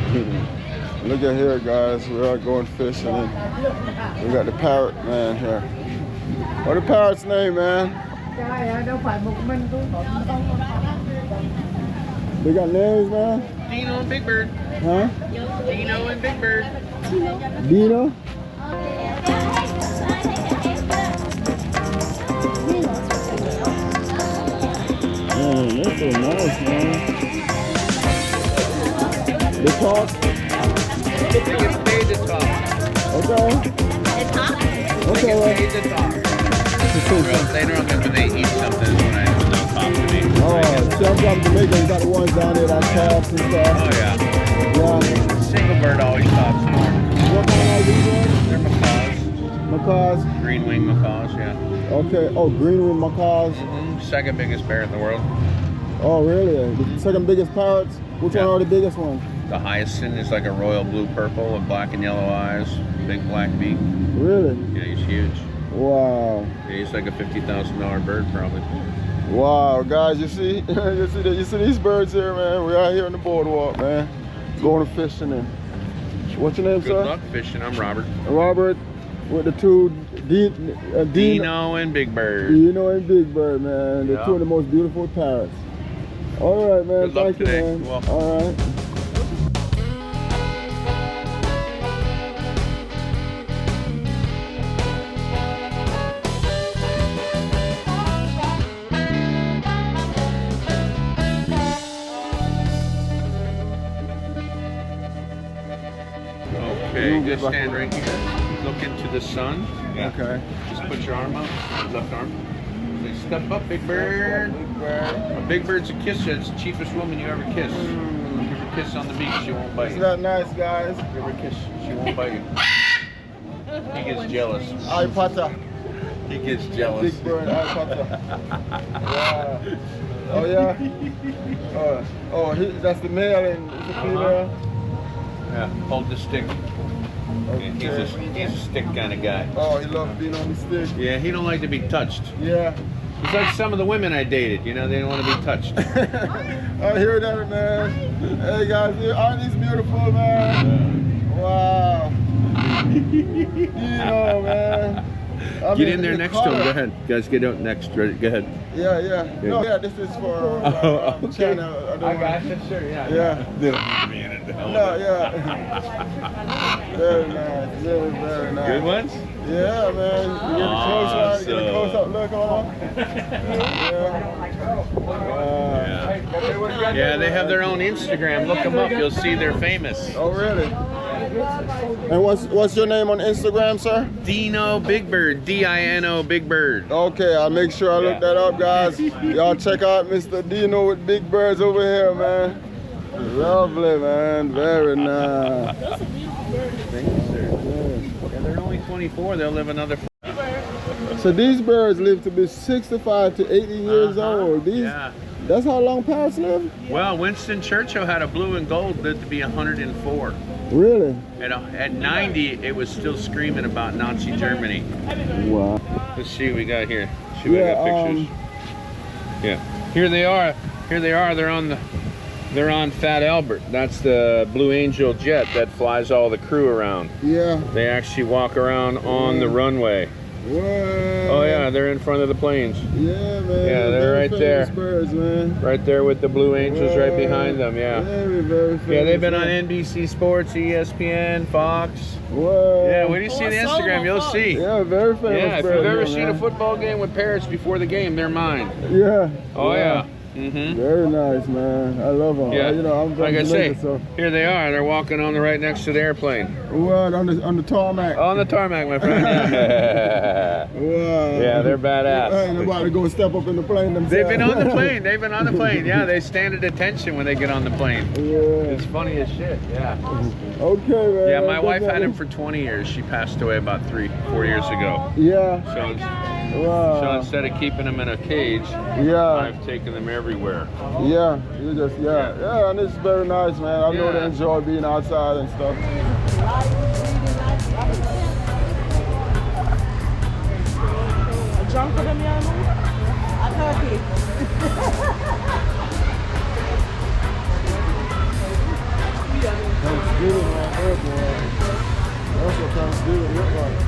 Look at here, guys. We are going fishing. And we got the parrot man here. What the parrot's name, man? They got names, man? Dino and Big Bird. Huh? Dino and Big Bird. Dino? Man, that's so nice, man. They talk? They get paid to talk. Okay. They Okay, get well. paid to talk. Later on, when they eat something, when they'll talk to me. Oh, see, I'm from Jamaica. You got the ones down there that talk and stuff. Oh, yeah. Yeah. Single bird always talks more. What kind are these ones? They're macaws. Macaws? Green wing macaws, yeah. Okay. Oh, green wing macaws. Second biggest bear in the world. Oh, really? The second biggest parrots? Which one are the biggest ones? The hyacinth is like a royal blue purple with black and yellow eyes, big black beak. Really? Yeah, he's huge. Wow. Yeah, he's like a $50,000 bird probably. Wow, guys, you see? you see these birds here, man? We're out here on the boardwalk, man. Going fishing. And what's your name, Good sir? luck fishing. I'm Robert. Robert, with the two Dino and Big Bird. Dino and Big Bird, man. They're Yeah. two of the most beautiful parrots. All right, man. Good luck Thank you, today. man. You're welcome. All right. Okay, just stand right here. Look into the sun. Yeah. Okay. Just put your arm out, left arm. Say, step up, Big Bird. A Big Bird's a kisser. It's the cheapest woman you ever kiss. Give her a kiss on the beach, she won't bite Isn't you. that nice, guys? Give her a kiss, she won't bite you. He gets jealous. Hi, patta. He gets jealous. Big Bird, hi, patta. Yeah. Oh, yeah? That's the male and the female? Yeah, hold the stick. Okay. Yeah, he's a stick kind of guy. Oh, he loves being on the stick. Yeah, he don't like to be touched. Yeah. It's like some of the women I dated, you know, they don't want to be touched. I hear that, man. Hey, guys, aren't these beautiful, man? Wow. Dino, man. Get in there next to him. Go ahead. Guys, get out next. Ready? Go ahead. Yeah, yeah. No, yeah, this is for Okay. China. I got you, sure, yeah. Yeah. No, Good yeah. Very nice. Very, very nice. ones? Yeah, man. You get the close one, you get the close up look on. Yeah. Yeah, they have their own Instagram. Look them up. You'll see they're famous. Oh, really? And what's your name on Instagram, sir? Dino Big Bird. D-I-N-O Big Bird. Okay, I'll make sure I look that up, guys. Y'all check out Mr. Dino with big birds over here, man. Lovely, man. Very nice. Thank you, sir. Yeah, they're only 24. They'll live another. So these birds live to be 65 to 80 years old. Yeah. That's how long parrots live? Well, Winston Churchill had a blue and gold, lived to be 104. Really? At 90, it was still screaming about Nazi Germany. Wow. Let's see what we got here. See what we got pictures. Yeah. Here they are. Here they are. They're on Fat Albert. That's the Blue Angel jet that flies all the crew around. Yeah. They actually walk around on the runway. Whoa. Oh yeah, they're in front of the planes. Yeah, man. Yeah, they're right there. Birds, man. Right there with the Blue Angels right behind them, yeah. Very, very famous. Yeah, they've been on NBC Sports, ESPN, Fox. Whoa. Yeah, when you see the Instagram, you'll see. Yeah, very famous. Yeah, if birds, you've ever man. seen a football game with parrots before the game, they're mine. Yeah. Oh yeah. Mm-hmm. Very nice, man. I love them. Yeah. You know, I'm from like I say, Jamaica, so. here they are. They're walking on the right next to the airplane. What, on the tarmac? On the tarmac, my friend. Wow. Yeah, they're badass. I ain't about to go step up in the plane themselves. They've been on the plane. They've been on the plane. Yeah, they stand at attention when they get on the plane. Yeah. It's funny as shit. Yeah. Okay, man. Yeah, my wife had him for 20 years. She passed away about 3-4 years ago. Yeah. So, Wow. so instead of keeping them in a cage, Yeah. I've taken them everywhere. Yeah. You just yeah, and it's very nice, man. I know they enjoy being outside and stuff. Jump for them, yeah, I Thank Thanksgiving right there, boy. That's what Thanksgiving look like.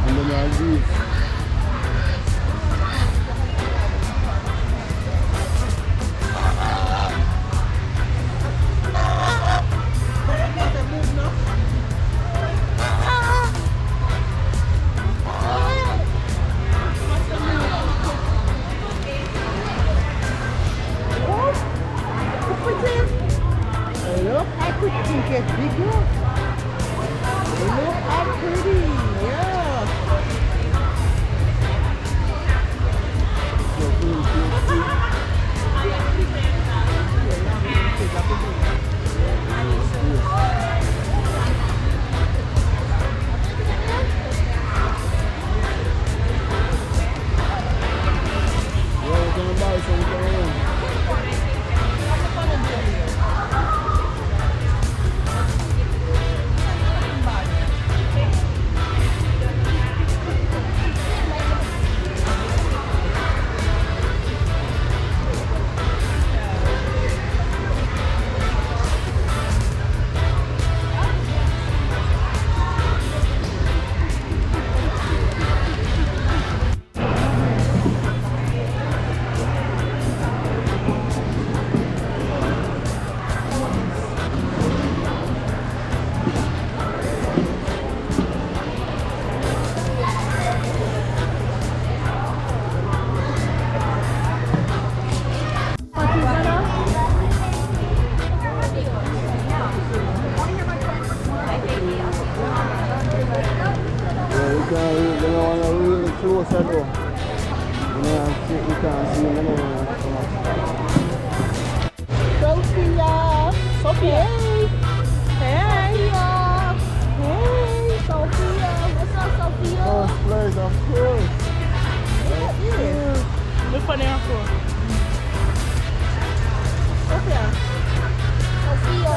And then I leave. Look how pretty it gets bigger. Look how pretty, yeah. Yeah, we're gonna buy some for Sophia. Sophia. Hey. Hey, Sophia. What's up, Sophia? First place, of course. Look for the uncle. Sophia. Sophia.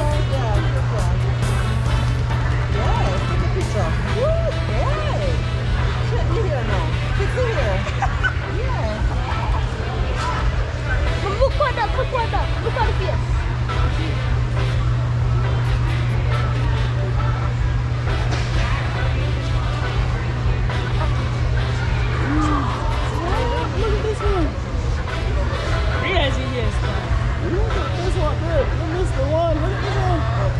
Yeah, take a picture. Woo, hey. Sit me here now. Sit here. Yeah. Look for that. Look at the face. Look at this one. Yes. Look at this one there. Look at this one. Look at this one.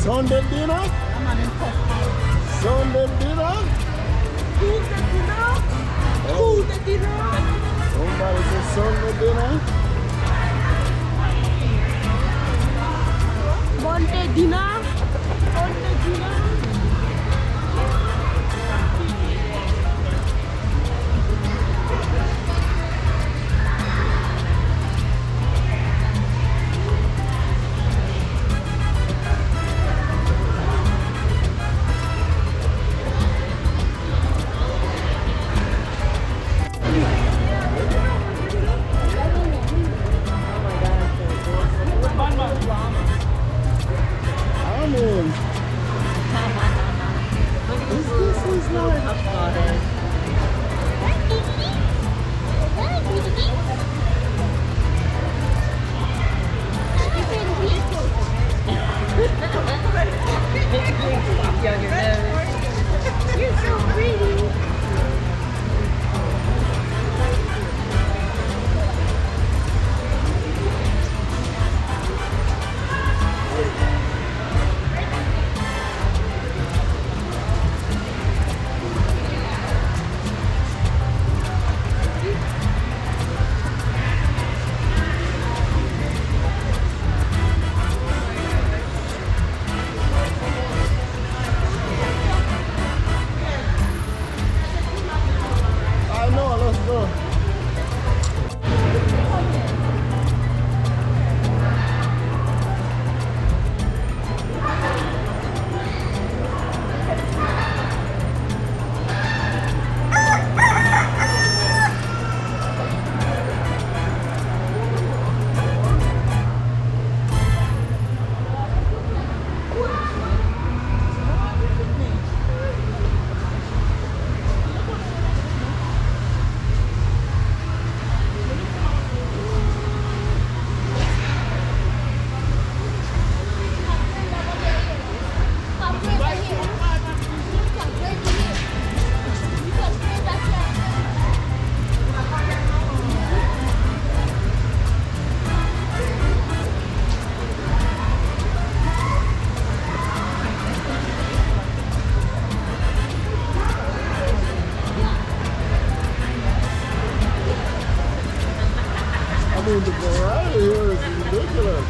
Sunday dinner? Sunday dinner? Tuesday dinner. Somebody said Sunday dinner? Monday dinner. mean, the variety here is ridiculous.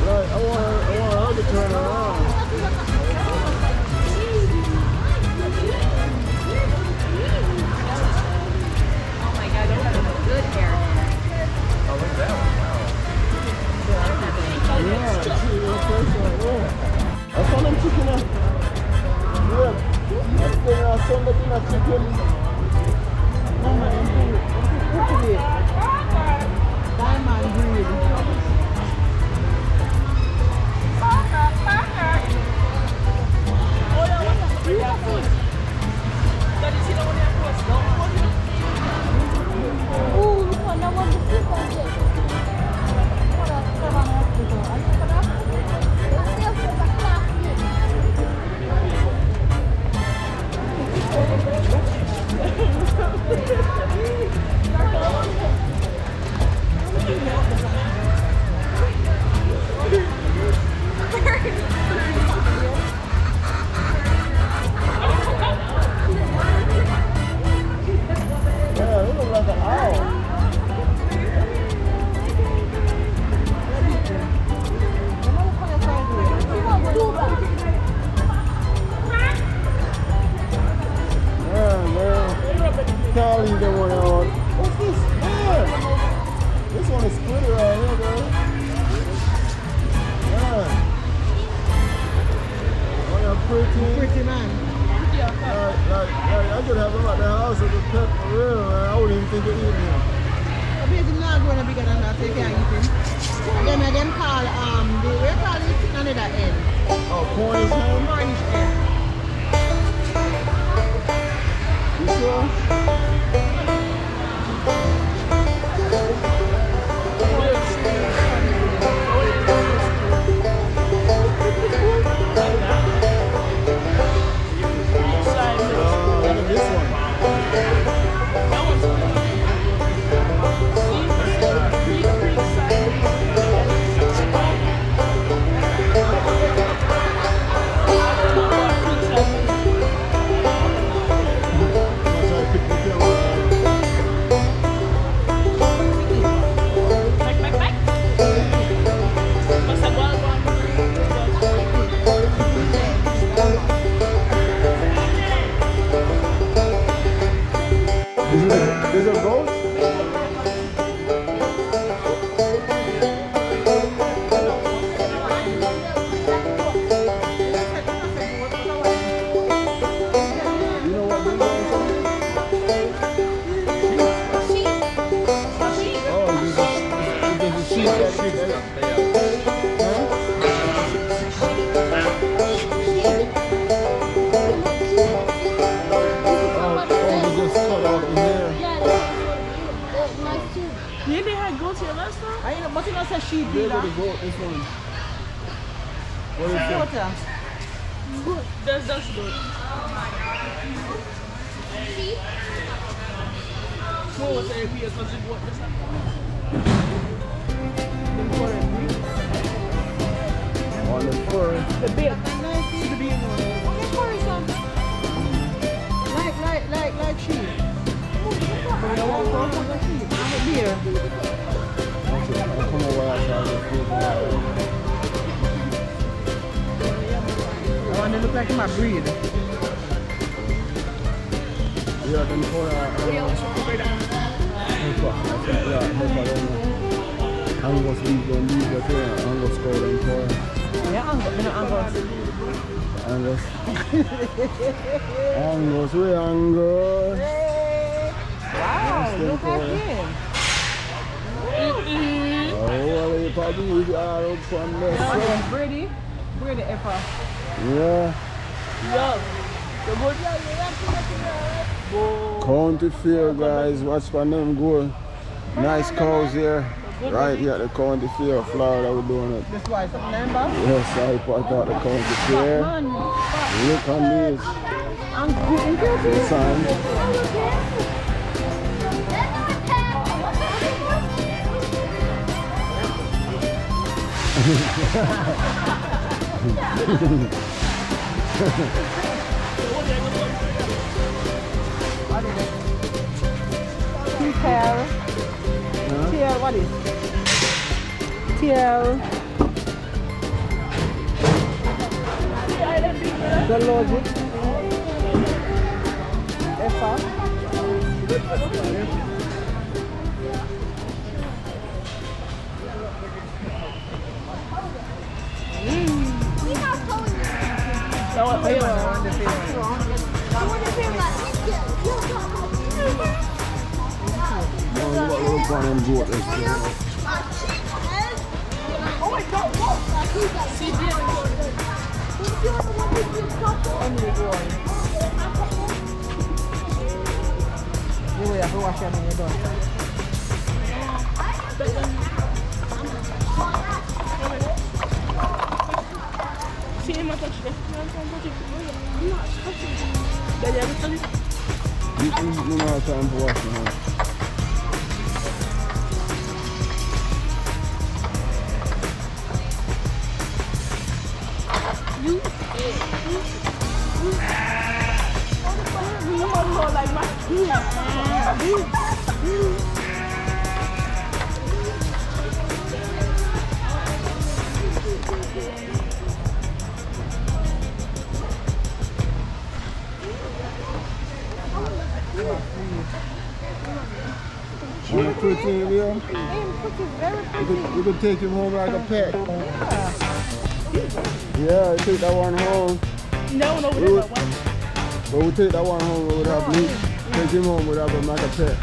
Like, I want her to turn around. Oh my God, you have good hair. Oh, look at that one. Yeah, see, your first one, yeah. I found them chicken up. Yeah. I think I saw them in a chicken. Diamond breed. Yeah, it looks like an owl. Yeah, man. Can't leave that one out. What's this? Yeah. This one is pretty right here, man. Yeah. Oh, yeah, pretty. Pretty man. Like, I could have him at the house as a pet for real, man. I wouldn't even think of eating him. I bet him not growing bigger than that, so you can't eat him. And then I them call, we call it another end. Oh, Cornish hen? Cornish hen. You sure? Look at this one. Is it a goat? You know what this is? Oh, this is a sheep. Huh? Oh, you just cut off the hair. Yeah, they had goats here last time. I know, but you know, say sheep Where breeder. did the goat? This one. What is it? Water. That's good. What was the APS? Was it what? On the fur. The beard. The beard one. Like sheep. But you want to go for sheep. I'm a deer. Okay, I'll come over outside the food. I want to look like my breed. Yeah, then for Angus leave them leave that here. Angus go them for Yeah, Angus. Angus. Angus, we Angus. Hey. Wow, look at him. Oh, well, you probably is out from this. Brady Effa. Yeah. County fair, guys. Watch for them go. Nice cows here. Right here at the county fair of Florida, we're doing it. This why something number? Yes, I part out the county fair. Look on this. I'm good. The sign. tail, what is? Tail. The logic. Effort. So what do you want? You will have to wash them when you're done. See him touch it. I'm not touching it. Daddy, ever touch it? You don't have time for washing, man. Like my You pretty, Leo? You could take him home like a pet. Yeah, you take that one home. no, over there, but one. But we take that one home, we would have meat. Take him home, we'd have him like a pet.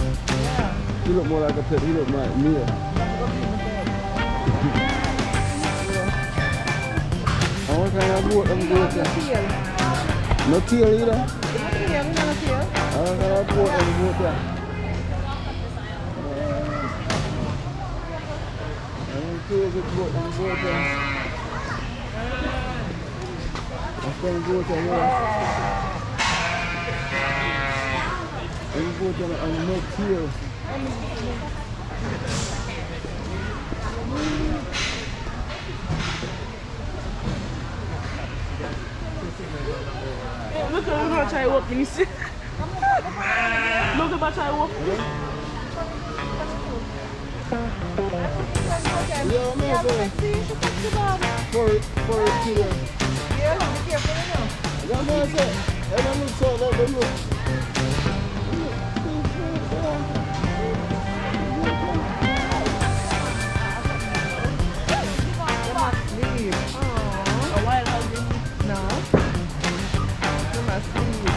He look more like a pet, he look like me. What kind of goat them goat there? No tail either? I don't know what goat them goat there. I don't care if goat them goat there. That's them goat there, yeah. Them goat there and no tail. Look at how try to walk when you see. Look at how try to walk. Yeah, man, for a tail. Yeah, be careful now. Yeah, man, say, let them look so, let them look. A wild hog. No. You must leave.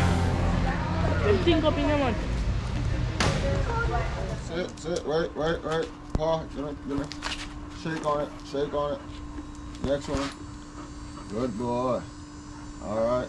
Them think up in your man. Sit, right. Paw, gonna shake on it. Next one. Good boy. All right.